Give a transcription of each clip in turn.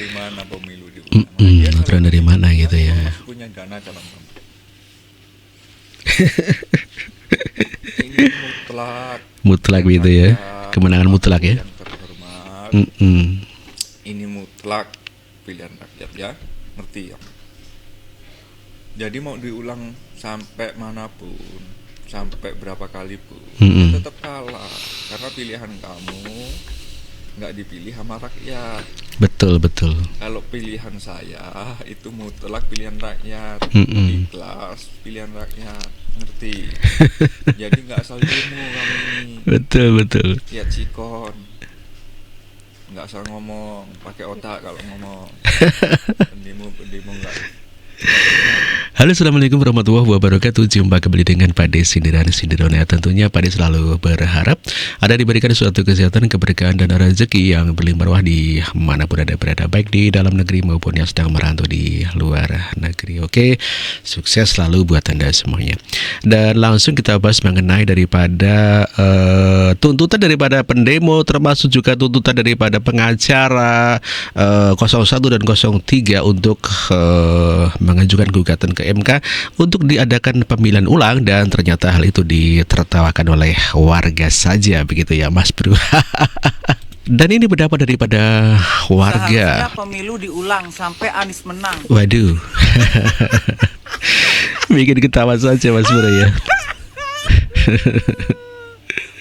dari mana pemilu diulang? Aturan dari mana gitu ya? Masih punya dana calon pemilu. Ini Mutlak gitu ya, kemenangan mutlak ya. Yang terhormat. Ini mutlak pilihan rakyat ya, ngerti ya? Jadi mau diulang sampai manapun, sampai berapa kali pun, tetap kalah karena pilihan kamu nggak dipilih sama rakyat. Betul. Kalau pilihan saya itu mutlak pilihan rakyat, ikhlas pilihan rakyat, ngerti? Jadi nggak asal demo kamu ini. Betul. Lihat sikon, nggak asal ngomong, pakai otak kalau ngomong. Pendemo nggak. Halo, assalamualaikum warahmatullahi wabarakatuh. Jumpa kembali dengan Pak Des Sindiran. Tentunya Pak Des selalu berharap ada diberikan suatu kesehatan, keberkahan dan rezeki yang berlimpah ruah di manapun ada berada, baik di dalam negeri maupun yang sedang merantau di luar negeri. Oke, sukses selalu buat Anda semuanya. Dan langsung kita bahas mengenai daripada tuntutan daripada pendemo, termasuk juga tuntutan daripada pengacara 01 dan 03 untuk mengajukan gugatan ke MK untuk diadakan pemilihan ulang, dan ternyata hal itu ditertawakan oleh warga saja begitu ya Mas Bro. Dan ini pendapat daripada warga. Seharusnya pemilu diulang sampai Anies menang. Waduh. Bikin ketawa saja Mas Bro ya.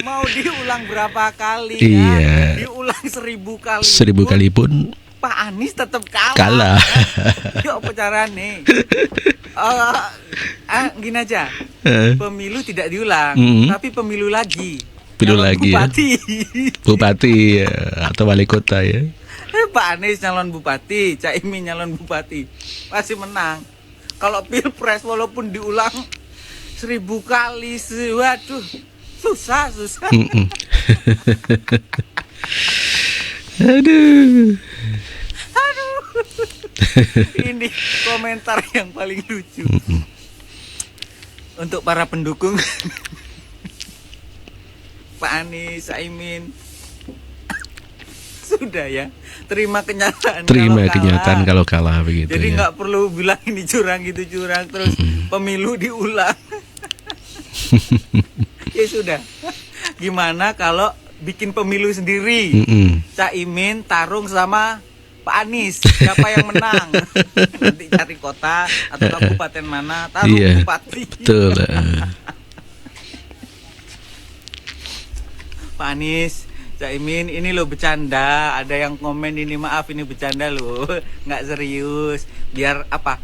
Mau diulang berapa kali Iya. ya? Diulang 1000 kali. 1000 kali pun Pak Anies tetap kalah. kalah. Ya apa caranya? Gini aja. Pemilu tidak diulang, tapi pemilu lagi. Pemilu Nyalon lagi bupati. Bupati atau wali kota ya. Pak Anies nyalon bupati, Caimin nyalon bupati, pasti menang. Kalau pilpres walaupun diulang 1000 kali, waduh, susah. Aduh. Ini komentar yang paling lucu. Untuk para pendukung Pak Anies, Caimin, sudah ya, terima kenyataan. Kalau kalah begitu. Jadi ya. nggak perlu bilang ini curang gitu curang terus pemilu diulang. Ya sudah. Gimana kalau bikin pemilu sendiri? Caimin tarung sama Pak Anies, siapa yang menang? Nanti cari kota atau kabupaten mana, taruh bupati. Betul. Pak Anies, Caimin, ini lo bercanda. Ada yang komen ini, maaf ini bercanda lo, nggak serius. Biar apa?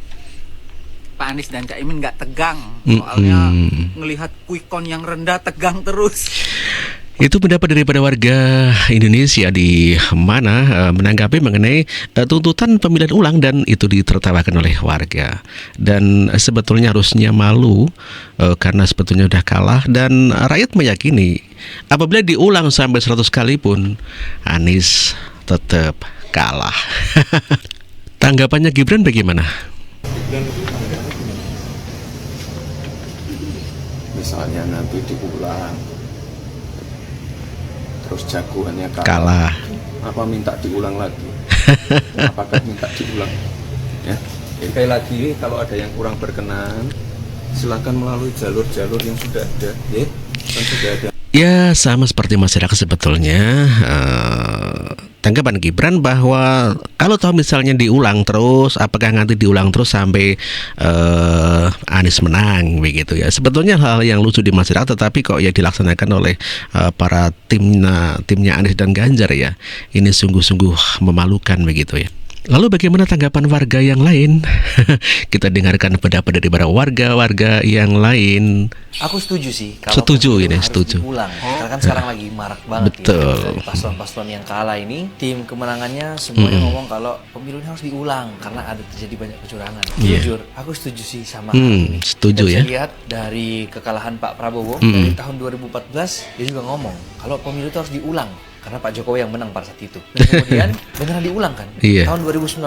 Pak Anies dan Caimin nggak tegang. Soalnya ngelihat quick count yang rendah tegang terus. Itu pendapat daripada warga Indonesia di mana menanggapi mengenai tuntutan pemilihan ulang, dan itu ditertawakan oleh warga. Dan sebetulnya harusnya malu karena sebetulnya udah kalah, dan rakyat meyakini apabila diulang sampai 100 kali pun Anies tetap kalah. Tanggapannya Gibran bagaimana? Misalnya nanti diulang terus jagoannya Kalah. apa minta diulang lagi? Apakah minta diulang? Ya, sekali lagi kalau ada yang kurang berkenan silakan melalui jalur-jalur yang sudah ada, ya, kan sudah ada. Ya, sama seperti masyarakat sebetulnya. Tanggapan Gibran bahwa kalau toh misalnya diulang terus, apakah nanti diulang terus sampai Anies menang begitu ya. Sebetulnya hal yang lucu di masyarakat, tetapi kok ya dilaksanakan oleh para timnya Anies dan Ganjar ya. Ini sungguh-sungguh memalukan begitu ya. Lalu bagaimana tanggapan warga yang lain? Kita dengarkan pendapat dari para warga yang lain. Aku setuju sih. Kalau Setuju ini, harus setuju. diulang. Karena kan sekarang lagi marak banget. Betul. Ya. Dari paslon-paslon yang kalah ini, tim kemenangannya semuanya ngomong kalau pemilunya harus diulang karena ada terjadi banyak kecurangan. Jujur, aku setuju sih sama hal ini. Setuju ya. Kita bisa lihat dari kekalahan Pak Prabowo dari tahun 2014, dia juga ngomong kalau pemilu itu harus diulang karena Pak Jokowi yang menang pada saat itu. Dan kemudian beneran diulang kan. Iya. Tahun 2019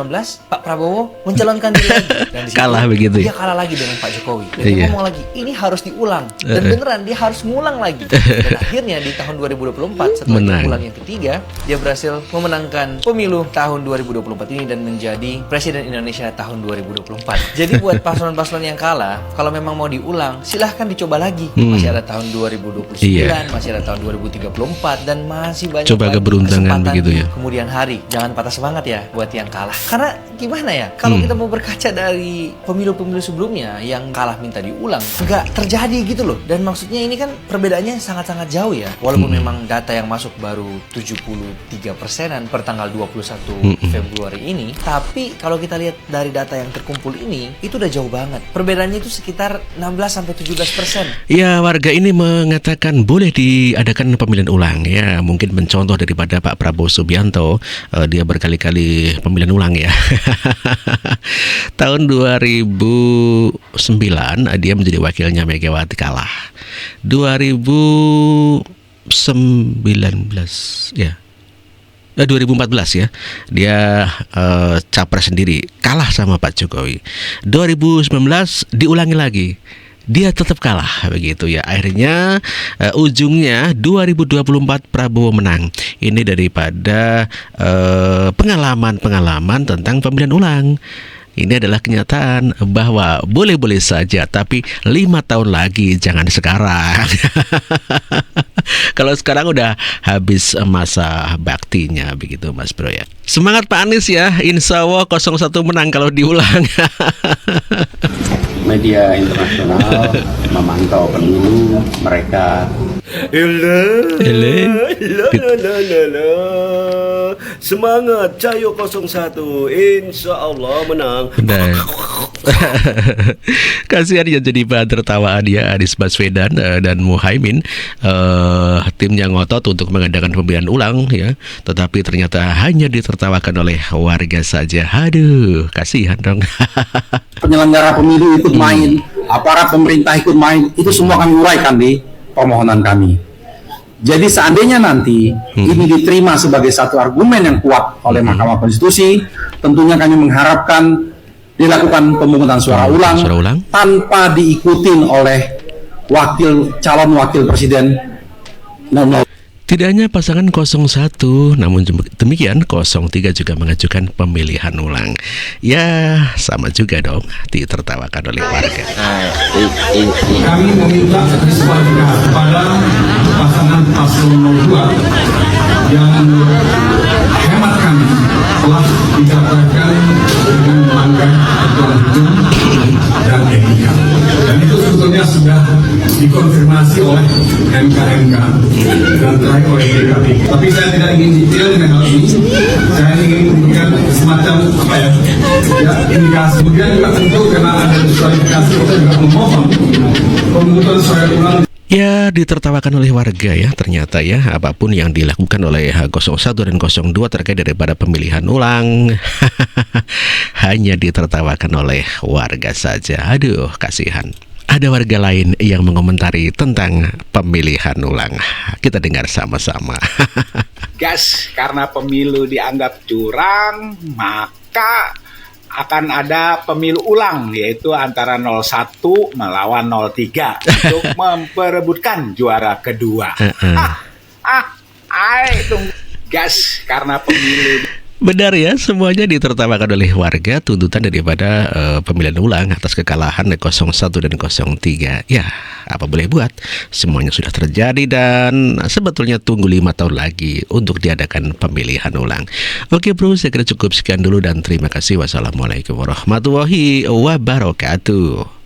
Pak Prabowo mencalonkan diri lagi. Dan di situ Kalah begitu ya? Dia kalah lagi dengan Pak Jokowi. Dan Iya. dia ngomong lagi, ini harus diulang. Dan beneran dia harus ngulang lagi. Dan akhirnya di tahun 2024 setelah Menang. ulang yang ketiga, dia berhasil memenangkan pemilu tahun 2024 ini dan menjadi Presiden Indonesia tahun 2024. Jadi buat paslon-paslon yang kalah, kalau memang mau diulang, silahkan dicoba lagi. Masih ada tahun 2029, Iya. masih ada tahun 2034, dan masih banyak Coba lagi keberuntungan kesempatan begitu di ya. kemudian hari. Jangan patah semangat ya buat yang kalah. Karena gimana ya, kalau kita mau berkaca dari pemilu-pemilu sebelumnya yang kalah minta diulang, nggak terjadi gitu loh. Dan maksudnya ini kan perbedaannya sangat-sangat jauh ya. Walaupun memang data yang masuk baru 73%-an per tanggal 21 Februari ini, tapi kalau kita lihat dari data yang terkumpul ini, itu udah jauh banget. Perbedaannya itu sekitar 16-17%. Ya, warga ini mengatakan boleh diadakan pemilihan ulang ya. Mungkin mencontoh daripada Pak Prabowo Subianto, dia berkali-kali pemilihan ulang ya. Tahun 2009 dia menjadi wakilnya Megawati, kalah. 2019 ya. 2014 ya, dia capres sendiri, kalah sama Pak Jokowi. 2019 diulangi lagi, dia tetap kalah begitu ya. Akhirnya ujungnya 2024 Prabowo menang. Ini daripada pengalaman-pengalaman tentang pemilihan ulang. Ini adalah kenyataan bahwa boleh-boleh saja, tapi 5 tahun lagi, jangan sekarang. Kalau sekarang udah habis masa baktinya begitu Mas Bro ya. Semangat Pak Anies ya, insya Allah 01 menang kalau diulang. Media internasional memantau pemilu mereka. Semangat Cahyo 01, insya Allah menang. Benar. Kasihan ya jadi bahan tertawaan ya Anies Baswedan dan Muhaimin. Timnya ngotot untuk mengadakan pemilihan ulang ya, tetapi ternyata hanya ditertawakan oleh warga saja. Aduh, kasihan dong. Penyelenggara pemilu ikut main, aparat pemerintah ikut main, itu semua kami uraikan di permohonan kami. Jadi seandainya nanti ini diterima sebagai satu argumen yang kuat oleh Mahkamah Konstitusi, tentunya kami mengharapkan dilakukan pemungutan suara ulang tanpa diikutin oleh calon wakil presiden. Tidak hanya pasangan 01, namun demikian 03 juga mengajukan pemilihan ulang. Ya, sama juga dong, ditertawakan oleh warga. Kami meminta sebaliknya kepada pasangan paslon 02 yang hemat kami telah dikatakan dengan melanggar aturan hukum dan etika. Dan itu sebetulnya sudah dikonfirmasi oleh MK dan terakhir oleh DKP. Tapi saya tidak ingin detail dengan hal ini. Saya ingin memberikan semacam indikasi. Kemudian juga tentu karena ada diskualifikasi, kita juga memohon pemungutan suara ulang. Ya, ditertawakan oleh warga ya, ternyata ya, apapun yang dilakukan oleh 01 dan 02 terkait daripada pemilihan ulang hanya ditertawakan oleh warga saja. Aduh, kasihan. Ada warga lain yang mengomentari tentang pemilihan ulang. Kita dengar sama-sama. Gas, karena pemilu dianggap curang, maka akan ada pemilu ulang, yaitu antara 01 melawan 03 untuk memperebutkan juara kedua. Tunggu. Gas, karena pemilu. Benar ya, semuanya ditertawakan oleh warga tuntutan daripada pemilihan ulang atas kekalahan 01 dan 03. Ya, apa boleh buat, semuanya sudah terjadi dan sebetulnya tunggu 5 tahun lagi untuk diadakan pemilihan ulang. Oke bro, saya kira cukup sekian dulu dan terima kasih. Wassalamualaikum warahmatullahi wabarakatuh.